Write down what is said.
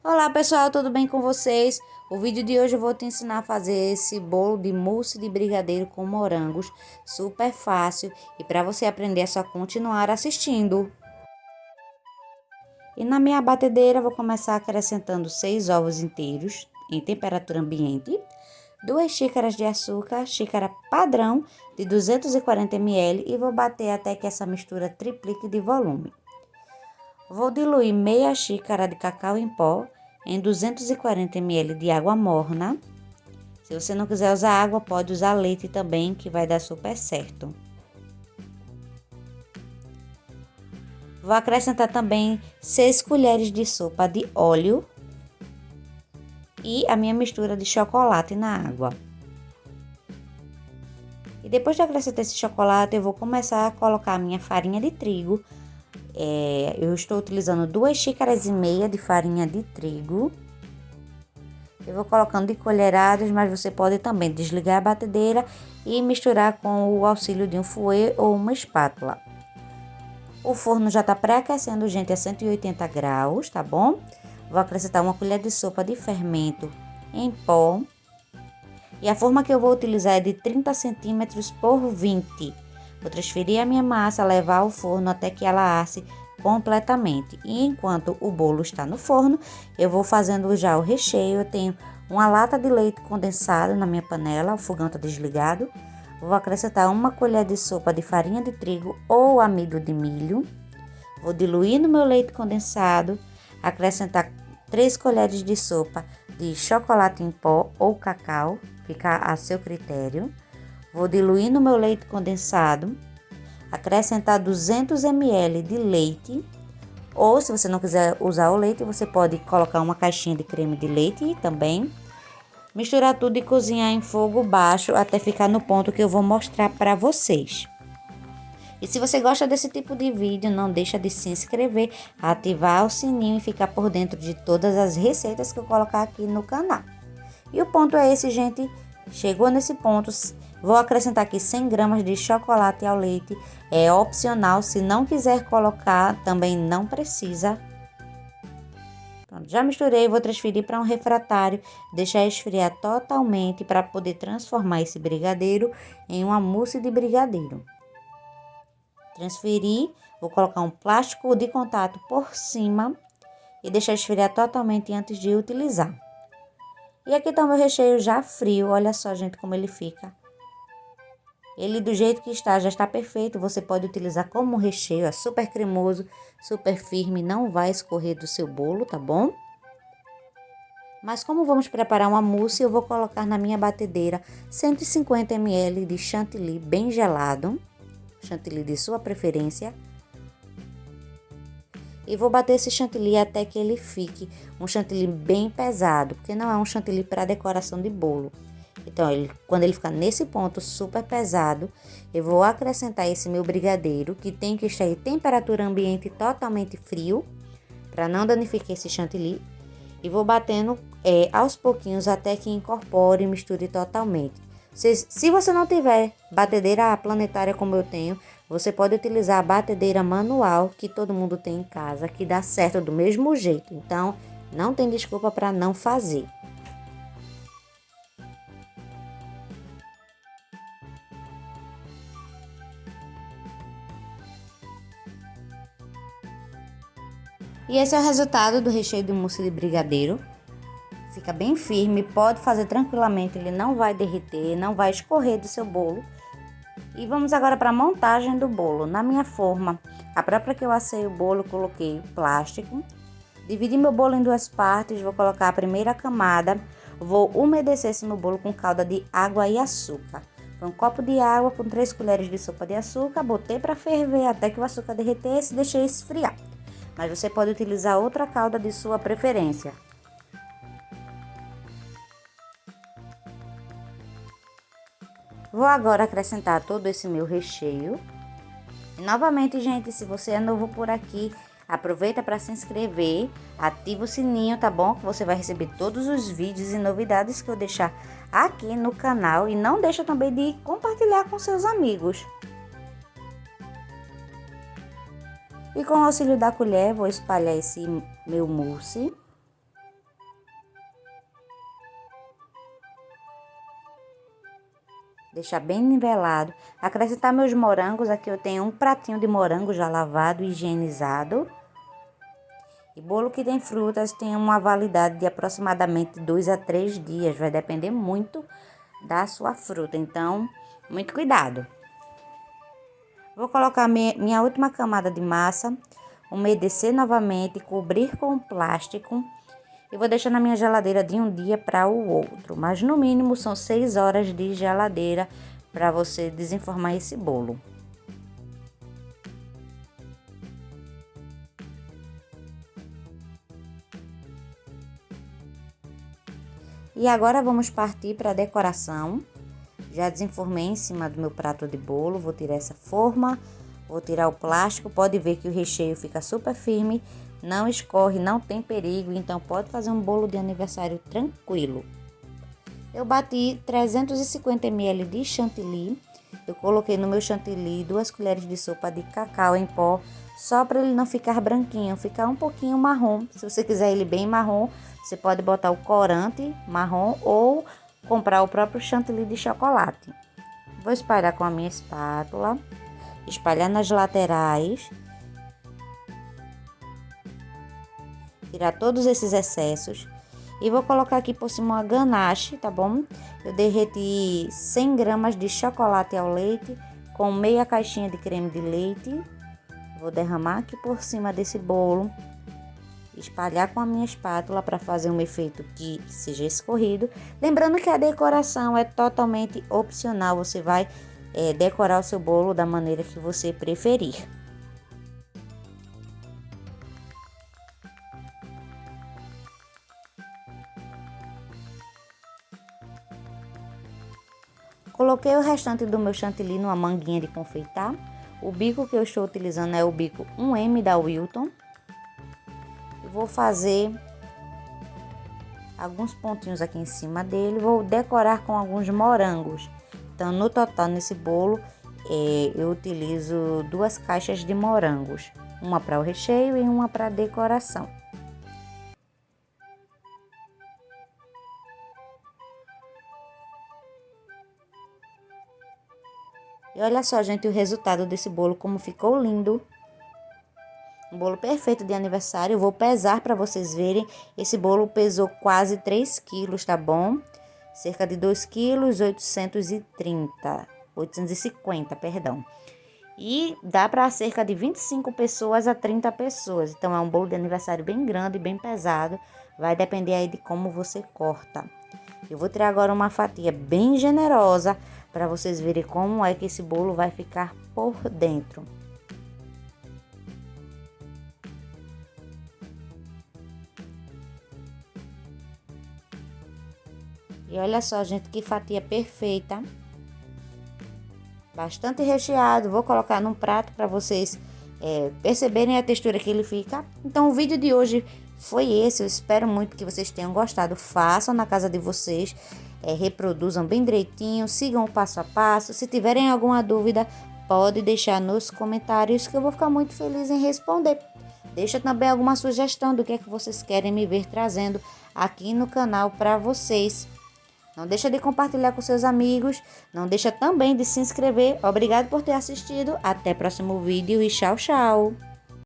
Olá pessoal, tudo bem com vocês? O vídeo de hoje eu vou te ensinar a fazer esse bolo de mousse de brigadeiro com morangos, super fácil, e para você aprender é só continuar assistindo. E na minha batedeira vou começar acrescentando 6 ovos inteiros em temperatura ambiente, 2 xícaras de açúcar, xícara padrão de 240 ml e vou bater até que essa mistura triplique de volume. Vou diluir meia xícara de cacau em pó em 240 ml de água morna. Se você não quiser usar água, pode usar leite também, que vai dar super certo. Vou acrescentar também 6 colheres de sopa de óleo e a minha mistura de chocolate na água. E depois de acrescentar esse chocolate, eu vou começar a colocar a minha farinha de trigo. Eu estou utilizando 2 xícaras e meia de farinha de trigo. Eu vou colocando de colheradas, mas você pode também desligar a batedeira e misturar com o auxílio de um fouet ou uma espátula. O forno já está pré-aquecendo, gente, a 180 graus, tá bom? Vou acrescentar uma colher de sopa de fermento em pó. E a forma que eu vou utilizar é de 30 centímetros por 20. Vou transferir a minha massa, levar ao forno até que ela asse completamente. E enquanto o bolo está no forno, eu vou fazendo já o recheio. Eu tenho uma lata de leite condensado na minha panela, o fogão está desligado. Vou acrescentar uma colher de sopa de farinha de trigo ou amido de milho. Vou diluir no meu leite condensado, acrescentar 3 colheres de sopa de chocolate em pó ou cacau, fica a seu critério. Vou diluir no meu leite condensado, acrescentar 200 ml de leite, ou se você não quiser usar o leite, você pode colocar uma caixinha de creme de leite também. Misturar tudo e cozinhar em fogo baixo até ficar no ponto que eu vou mostrar para vocês. E se você gosta desse tipo de vídeo, não deixa de se inscrever, ativar o sininho e ficar por dentro de todas as receitas que eu colocar aqui no canal. E o ponto é esse, gente. Chegou nesse ponto, vou acrescentar aqui 100 gramas de chocolate ao leite. É opcional, se não quiser colocar, também não precisa. Pronto, já misturei, vou transferir para um refratário, deixar esfriar totalmente para poder transformar esse brigadeiro em uma mousse de brigadeiro. Transferir, vou colocar um plástico de contato por cima e deixar esfriar totalmente antes de utilizar. E aqui tá o meu recheio já frio, olha só, gente, como ele fica. Ele do jeito que está, já está perfeito, você pode utilizar como recheio, é super cremoso, super firme, não vai escorrer do seu bolo, tá bom? Mas como vamos preparar uma mousse, eu vou colocar na minha batedeira 150 ml de chantilly bem gelado, chantilly de sua preferência. E vou bater esse chantilly até que ele fique um chantilly bem pesado, porque não é um chantilly para decoração de bolo. Então, quando ele ficar nesse ponto super pesado, eu vou acrescentar esse meu brigadeiro, que tem que estar em temperatura ambiente totalmente frio, para não danificar esse chantilly. E vou batendo aos pouquinhos até que incorpore e misture totalmente. Se você não tiver batedeira planetária como eu tenho, você pode utilizar a batedeira manual que todo mundo tem em casa, que dá certo do mesmo jeito. Então, não tem desculpa para não fazer. E esse é o resultado do recheio de mousse de brigadeiro. Fica bem firme, pode fazer tranquilamente, ele não vai derreter, não vai escorrer do seu bolo. E vamos agora para a montagem do bolo. Na minha forma, a própria que eu assei o bolo, coloquei plástico. Dividi meu bolo em 2 partes, vou colocar a primeira camada. Vou umedecer esse meu bolo com calda de água e açúcar. Foi um copo de água com 3 colheres de sopa de açúcar, botei para ferver até que o açúcar derretesse e deixei esfriar. Mas você pode utilizar outra calda de sua preferência. Vou agora acrescentar todo esse meu recheio. E novamente, gente, se você é novo por aqui, aproveita para se inscrever, ativa o sininho, tá bom? Que você vai receber todos os vídeos e novidades que eu deixar aqui no canal. E não deixa também de compartilhar com seus amigos. E com o auxílio da colher, vou espalhar esse meu mousse. Deixar bem nivelado. Acrescentar meus morangos. Aqui eu tenho um pratinho de morango já lavado e higienizado. E bolo que tem frutas tem uma validade de aproximadamente 2 a 3 dias. Vai depender muito da sua fruta. Então, muito cuidado. Vou colocar minha última camada de massa. Umedecer novamente. Cobrir com plástico. E vou deixar na minha geladeira de um dia para o outro. Mas no mínimo são 6 horas de geladeira para você desenformar esse bolo. E agora vamos partir para a decoração. Já desenformei em cima do meu prato de bolo. Vou tirar essa forma. Vou tirar o plástico. Pode ver que o recheio fica super firme. Não escorre, não tem perigo. Então pode fazer um bolo de aniversário tranquilo. Eu bati 350 ml de chantilly. Eu coloquei no meu chantilly 2 colheres de sopa de cacau em pó. Só para ele não ficar branquinho, ficar um pouquinho marrom. Se você quiser ele bem marrom, você pode botar o corante marrom ou comprar o próprio chantilly de chocolate. Vou espalhar com a minha espátula. Espalhar nas laterais. Tirar todos esses excessos. E vou colocar aqui por cima uma ganache, tá bom? Eu derreti 100 gramas de chocolate ao leite com meia caixinha de creme de leite. Vou derramar aqui por cima desse bolo. Espalhar com a minha espátula para fazer um efeito que seja escorrido. Lembrando que a decoração é totalmente opcional. Você vai decorar o seu bolo da maneira que você preferir. Coloquei o restante do meu chantilly numa manguinha de confeitar. O bico que eu estou utilizando é o bico 1M da Wilton. Vou fazer alguns pontinhos aqui em cima dele. Vou decorar com alguns morangos. Então, no total, nesse bolo, eu utilizo 2 caixas de morangos. Uma para o recheio e uma para decoração. E olha só, gente, o resultado desse bolo, como ficou lindo. Um bolo perfeito de aniversário. Eu vou pesar para vocês verem. Esse bolo pesou quase 3 quilos, tá bom? Cerca de 2 quilos, 850, perdão. E dá para cerca de 25 pessoas a 30 pessoas. Então, é um bolo de aniversário bem grande, bem pesado. Vai depender aí de como você corta. Eu vou tirar agora uma fatia bem generosa para vocês verem como é que esse bolo vai ficar por dentro. E olha só, gente, que fatia perfeita. Bastante recheado. Vou colocar num prato para vocês perceberem a textura que ele fica. Então, o vídeo de hoje foi esse. Eu espero muito que vocês tenham gostado. Façam na casa de vocês. Reproduzam bem direitinho. Sigam o passo a passo. Se tiverem alguma dúvida, pode deixar nos comentários que eu vou ficar muito feliz em responder. Deixa também alguma sugestão do que é que vocês querem me ver trazendo aqui no canal para vocês. Não deixa de compartilhar com seus amigos. Não deixa também de se inscrever. Obrigado por ter assistido. Até o próximo vídeo e tchau, tchau.